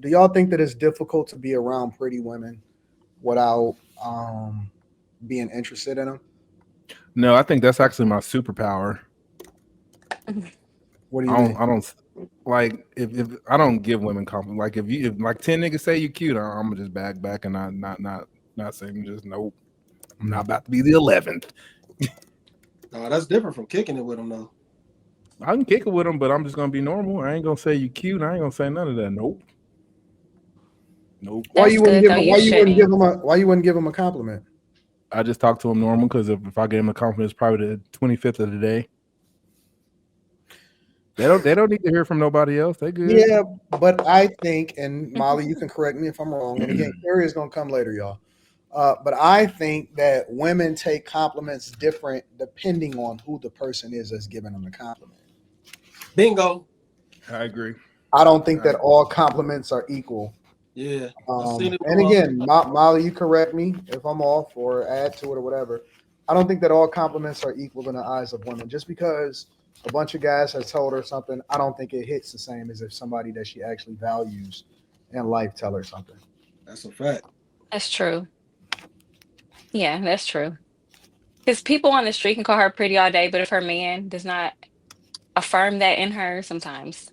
Do y'all think that it's difficult to be around pretty women without being interested in them? No, I think that's actually my superpower. What do you mean? I don't like if I don't give women compliments. Like if like 10 niggas say you cute, I'm gonna just back and not saying just nope. I'm not about to be the 11th. No, that's different from kicking it with them though. I can kick it with them, but I'm just gonna be normal. I ain't gonna say you cute. I ain't gonna say none of that. Nope, nope. Why That's you good wouldn't though. give You him? Why you wouldn't shouldn't. give him a? Why you wouldn't give him a compliment? I just talk to him normal because if I give him a compliment, it's probably the 25th of the day. They don't need to hear from nobody else. They good. Yeah, but I think, and Molly, you can correct me if I'm wrong. And again, Carrie is gonna come later, y'all. But I think that women take compliments different depending on who the person is that's giving them the compliment. Bingo. I agree. I don't think I that agree. all compliments are equal. Yeah, I seen it And go all. again, Molly, you correct me if I'm off or add to it or whatever. I don't think that all compliments are equal in the eyes of women. Just because a bunch of guys has told her something, I don't think it hits the same as if somebody that she actually values in life tell her something. That's a fact. That's true. Yeah, that's true. Because people on the street can call her pretty all day, but if her man does not affirm that in her, sometimes,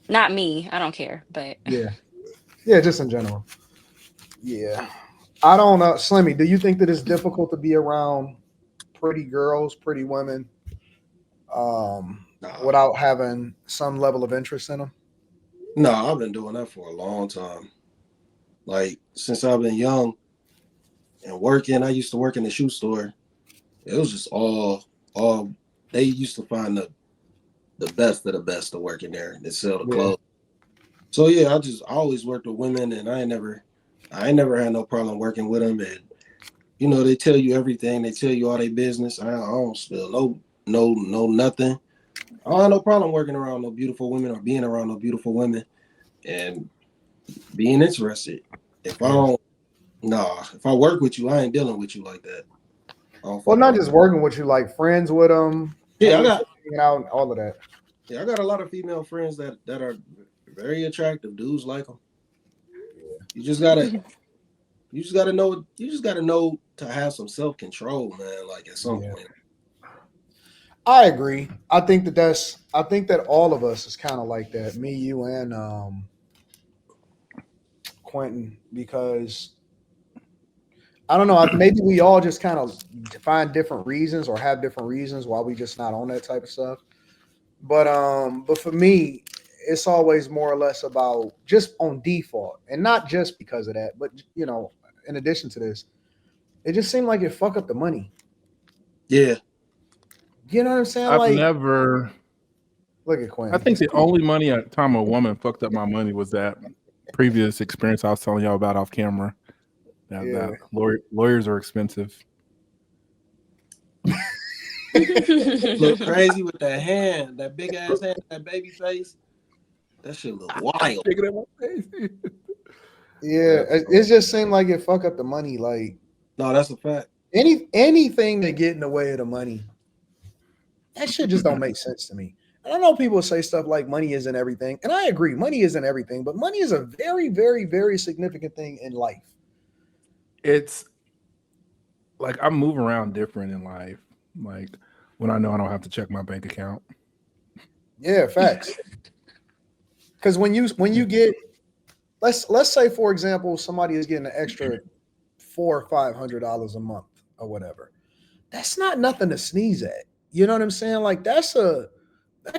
not me, I don't care, but Yeah, yeah, just in general. Yeah, I don't know, Slimmy. Do you think that it's difficult to be around pretty girls, pretty women, Nah, without having some level of interest in them? no, I've been doing that for a long time. Like since I've been young and working, I used to work in the shoe store. It was just all they used to find the best of the best to work in there and sell the Yeah, clothes. So yeah, I always worked with women, and I ain't never had no problem working with them. And they tell you everything. They tell you all their business. I don't spill no nothing. I don't have no problem working around no beautiful women or being around no beautiful women and being interested. If I yeah. don't, nah, if I work with you, I ain't dealing with you like that. I don't Well, fuck not around. just working with you, like friends with them, Yeah, hanging out, and all of that. I got a lot of female friends that are very attractive. Dudes like them. You just gotta you just gotta know to have some self control, man. Like at some Yeah, point. I agree. I think that all of us is kind of like that. Me, you, and Quentin, because I don't know. Maybe we all just kind of find different reasons or have different reasons why we just not on that type of stuff. But for me, it's always more or less about just on default, and not just because of that, but in addition to this, it just seemed like it fuck up the money. Yeah, You know what I'm saying? I've Like, never. look at I Quentin. think the only time a woman fucked up my money was that previous experience I was telling y'all about off camera. That Yeah. lawyers are expensive. look crazy with that hand, that big ass hand, that baby face. That shit look wild. Shaking at my face. Yeah, That's it funny. just seemed like it fuck up the money. Like No, that's a fact. anything that get in the way of the money, that shit just don't make sense to me. And I know people say stuff like money isn't everything, and I agree, money isn't everything, but money is a very, very, very significant thing in life. It's like I move around different in life. Like when I know I don't have to check my bank account. Yeah, facts. Because when you get, let's say for example, somebody is getting an extra $400 or $500 a month or whatever. That's not nothing to sneeze at. You know what I'm saying? Like that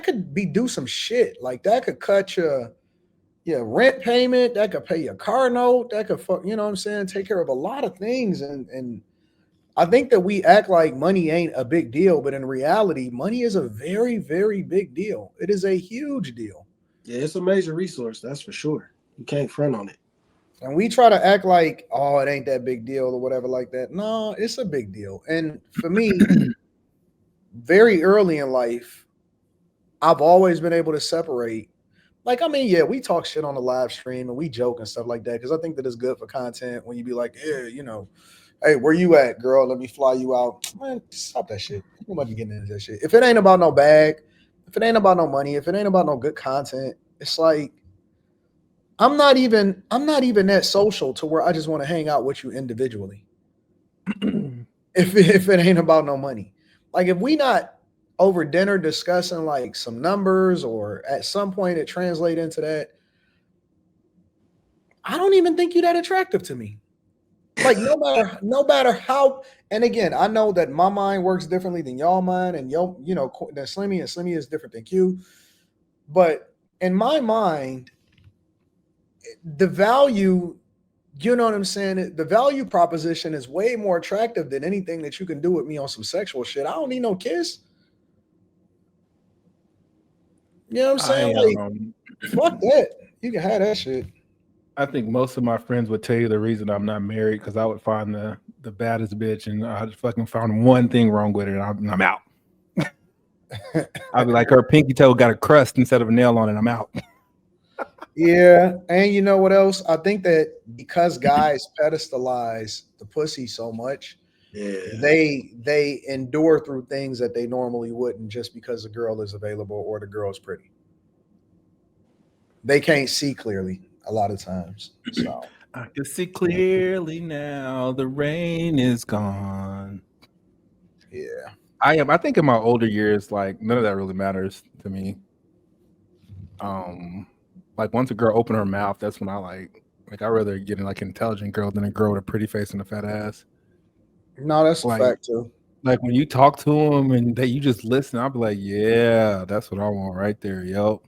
could be do some shit. Like that could cut your rent payment. That could pay your car note. That could fuck. You know what I'm saying? Take care of a lot of things. And I think that we act like money ain't a big deal, but in reality, money is a very, very big deal. It is a huge deal. Yeah, it's a major resource, that's for sure. You can't front on it. And we try to act like, oh, it ain't that big deal or whatever like that. No, it's a big deal. And for me, very early in life, I've always been able to separate. Like, I mean, yeah, we talk shit on the live stream and we joke and stuff like that because I think that it's good for content when you be like, yeah, hey, where you at, girl? Let me fly you out. Man, stop that shit. Nobody getting into that shit. If it ain't about no bag, if it ain't about no money, if it ain't about no good content, it's like I'm not even that social to where I just want to hang out with you individually. If it ain't about no money. Like if we not over dinner discussing like some numbers or at some point it translate into that, I don't even think you that attractive to me. Like no matter how, and again, I know that my mind works differently than y'all mind, and that Slimmy is different than Q. But in my mind, the value, you know what I'm saying? The value proposition is way more attractive than anything that you can do with me on some sexual shit. I don't need no kiss. You know what I'm saying? Like, fuck that. You can have that shit. I think most of my friends would tell you the reason I'm not married because I would find the baddest bitch and I just fucking found one thing wrong with her and I'm out. I'd be like, her pinky toe got a crust instead of a nail on it. I'm out. Yeah, and you know what else? I think that because guys pedestalize the pussy so much, they endure through things that they normally wouldn't just because the girl is available or the girl is pretty. They can't see clearly a lot of times. So I can see clearly now. The rain is gone. yeah. I think in my older years, like none of that really matters to me. Like once a girl open her mouth, that's when I like I'd rather get an like intelligent girl than a girl with a pretty face and a fat ass. No, that's a Like, fact too. like when you talk to them and you just listen, I'll be like, yeah, that's what I want right there, yo.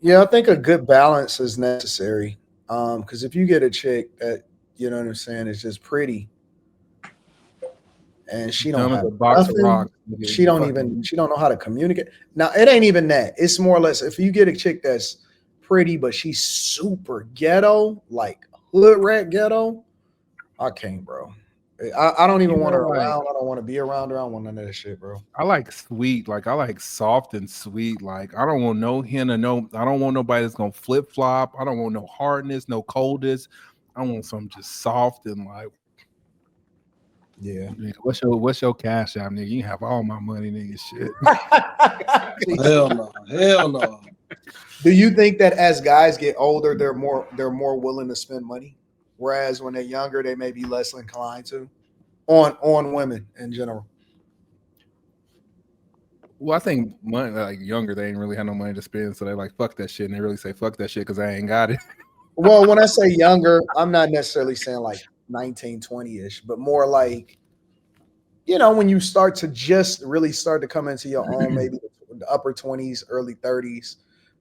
Yeah, I think a good balance is necessary. Because if you get a chick that, you know what I'm saying, is just pretty and she don't Dumb as have a box of nothing, rocks. she don't know how to communicate. Now it ain't even that. It's more or less if you get a chick that's pretty, but she's super ghetto, like hood rat ghetto, I can't, bro. I don't even want her around. I don't want to be around her. I don't want none of that shit, bro. I like sweet, like I like soft and sweet. Like I don't want no henna, I don't want nobody that's gonna flip flop. I don't want no hardness, no coldness. I want something just soft and like, yeah. What's your cash app, nigga? You can have all my money, nigga. Shit. Hell no. Do you think that as guys get older, they're more willing to spend money, whereas when they're younger, they may be less inclined to on women in general? Well, I think money, like younger, they ain't really have no money to spend, so they like fuck that shit, and they really say fuck that shit because I ain't got it. Well, when I say younger, I'm not necessarily saying like 19, 20-ish, but more like, when you start to just really start to come into your own, maybe the upper 20s, early 30s,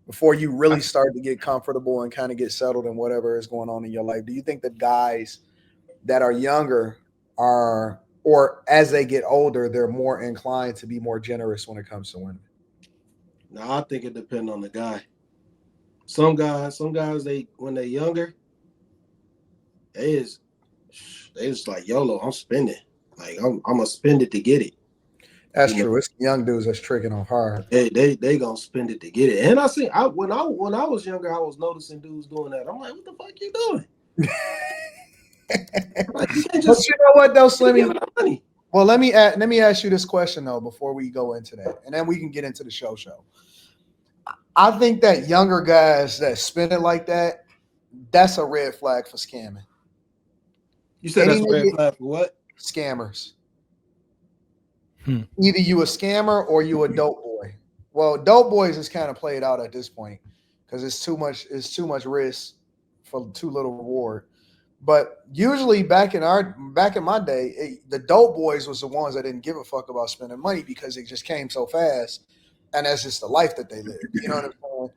before you really start to get comfortable and kind of get settled in whatever is going on in your life. Do you think that guys that are younger are, or as they get older, they're more inclined to be more generous when it comes to women? No, I think it depends on the guy. Some guys, they when they're younger, they just like YOLO. I'm spending. Like I'm gonna spend it to get it. That's true. It's young dudes that's tricking on hard. They gonna spend it to get it. And when I was younger, I was noticing dudes doing that. I'm like, what the fuck you doing? Like, you can't just, but you know what though, Slimmy? Well, let me ask you this question though before we go into that, and then we can get into the show. I think that younger guys that spend it like that, that's a red flag for scamming. You said that's a red flag for what? Scammers. Either you a scammer or you a dope boy. Well, dope boys is kind of played out at this point because it's too much risk for too little reward. But usually back in my day, the dope boys was the ones that didn't give a fuck about spending money because it just came so fast, and that's just the life that they live. You know what I'm saying?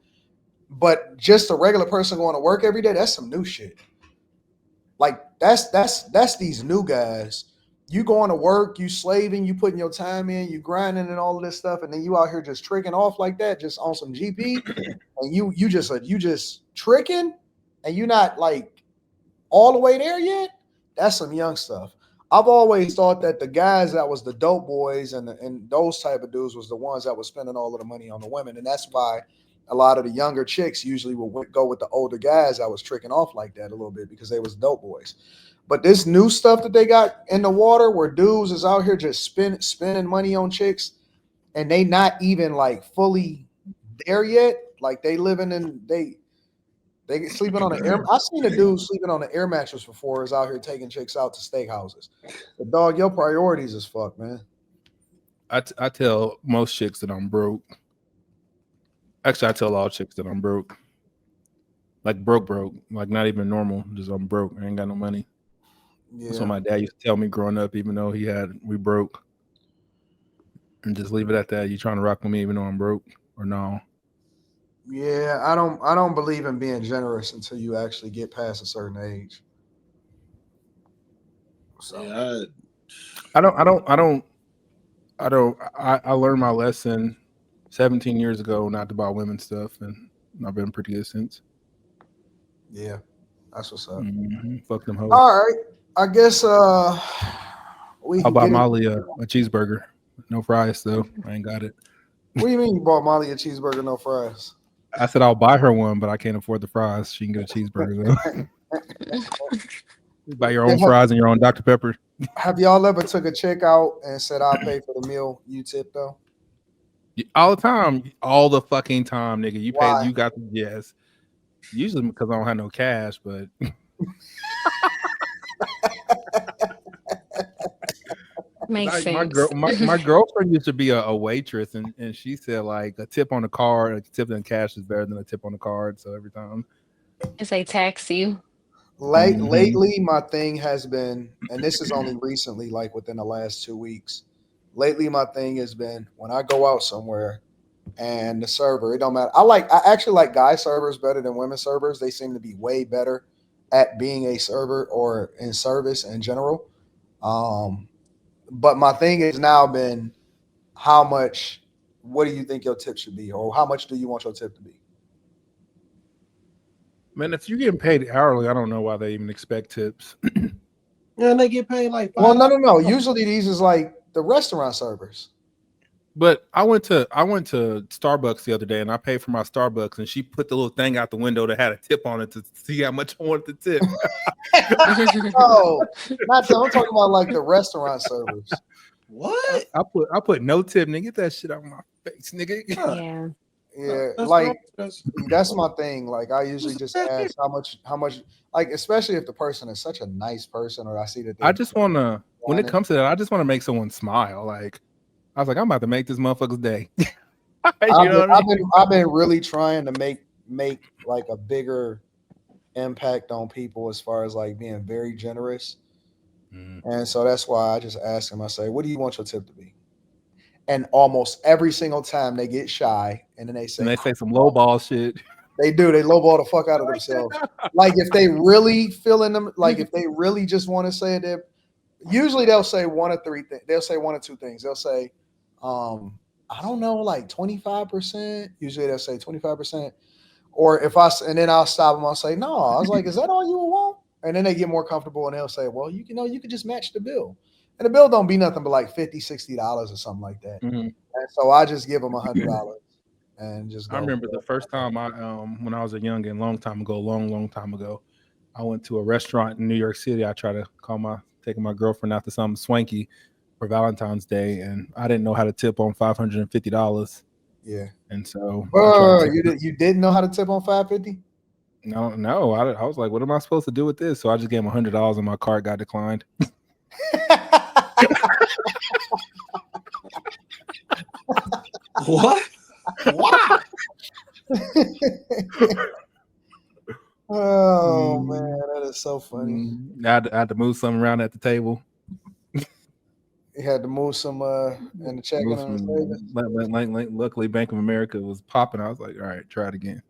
But just a regular person going to work every day, that's some new shit. Like that's these new guys. You going to work, you slaving, you putting your time in, you grinding and all of this stuff, and then you out here just tricking off like that, just on some GP, and you just tricking, and you not like all the way there yet. That's some young stuff. I've always thought that the guys that was the dope boys and those type of dudes was the ones that was spending all of the money on the women, and that's why a lot of the younger chicks usually would go with the older guys that was tricking off like that a little bit because they was dope boys. But this new stuff that they got in the water where dudes is out here just spending money on chicks and they not even like fully there yet. Like they living in They sleeping on an air. I seen a dude sleeping on an air mattress before. Is out here taking chicks out to steakhouses. But dog, your priorities is fuck, man. I tell most chicks that I'm broke. Actually, I tell all chicks that I'm broke. Like broke, like not even normal. Just I'm broke. I ain't got no money. Yeah. That's what my dad used to tell me growing up. Even though we broke, and just leave it at that. You trying to rock with me even though I'm broke or no? Yeah, I don't believe in being generous until you actually get past a certain age. So Yeah, I learned my lesson 17 years ago not to buy women stuff, and I've been pretty good since. yeah, that's what's up. Fuck them hoes. All right, I guess we I'll can buy get it. Molly a cheeseburger. No fries though. I ain't got it. What do you mean you bought Molly a cheeseburger, no fries? I said I'll buy her one, but I can't afford the fries. She can get a cheeseburger though. Buy your own fries and your own Dr. Pepper. Have y'all ever took a chick out and said I'll pay for the meal, you tip though? All the time, all the fucking time, nigga. You Why? pay. You got the yes. Usually because I don't have no cash, but Makes sense. my girlfriend used to be a waitress, and she said like a tip on the card, a tip in cash is better than a tip on the card. So every time As they tax you. Lately, my thing has been, and this is only recently, like within the last 2 weeks. Lately, my thing has been when I go out somewhere and the server, it don't matter. I actually like guy servers better than women servers. They seem to be way better at being a server or in service in general. But my thing has now been what do you think your tip should be? Or how much do you want your tip to be? man, if you're getting paid hourly, I don't know why they even expect tips. Yeah, and they get paid like $5. Well, no. Usually these is like the restaurant servers. But I went to Starbucks the other day and I paid for my Starbucks and she put the little thing out the window that had a tip on it to see how much I wanted to tip. Oh, not that. I'm talking about like the restaurant servers. What? I put no tip, nigga. Get that shit out of my face, nigga. Yeah. Yeah, That's like right. that's my thing. Like I usually just ask how much, like especially if the person is such a nice person or I see that I just wanna when it comes to that, I just want to make someone smile. Like I was like, I'm about to make this motherfucker's day. I've been really trying to make like a bigger impact on people as far as like being very generous. And so that's why I just ask them, I say, what do you want your tip to be? And almost every single time they get shy and then they say some low ball shit. They do. They lowball the fuck out of themselves. Like if they really feeling them, like if they really just want to say it, usually they'll say one or three things. They'll say one or two things. They'll say, I don't know, like 25%. Usually they'll say 25%. Or and then I'll stop them. I'll say, no. I was like, is that all you want? And then they get more comfortable and they'll say, well, you could just match the bill. And the bill don't be nothing but like $50, $60 or something like that. And so I just give them $100 and just go. I remember the first time I when I was a youngin', long time ago, I went to a restaurant in New York City. I tried to taking my girlfriend out to something swanky for Valentine's Day, and I didn't know how to tip on $550. Yeah. And so you didn't know how to tip on $550? No. I was like, what am I supposed to do with this? So I just gave him $100 and my card got declined. What? Wow. Oh man, that is so funny. I had to move something around at the table. You had to move some in the checking on the luckily Bank of America was popping. I was like, all right, try it again.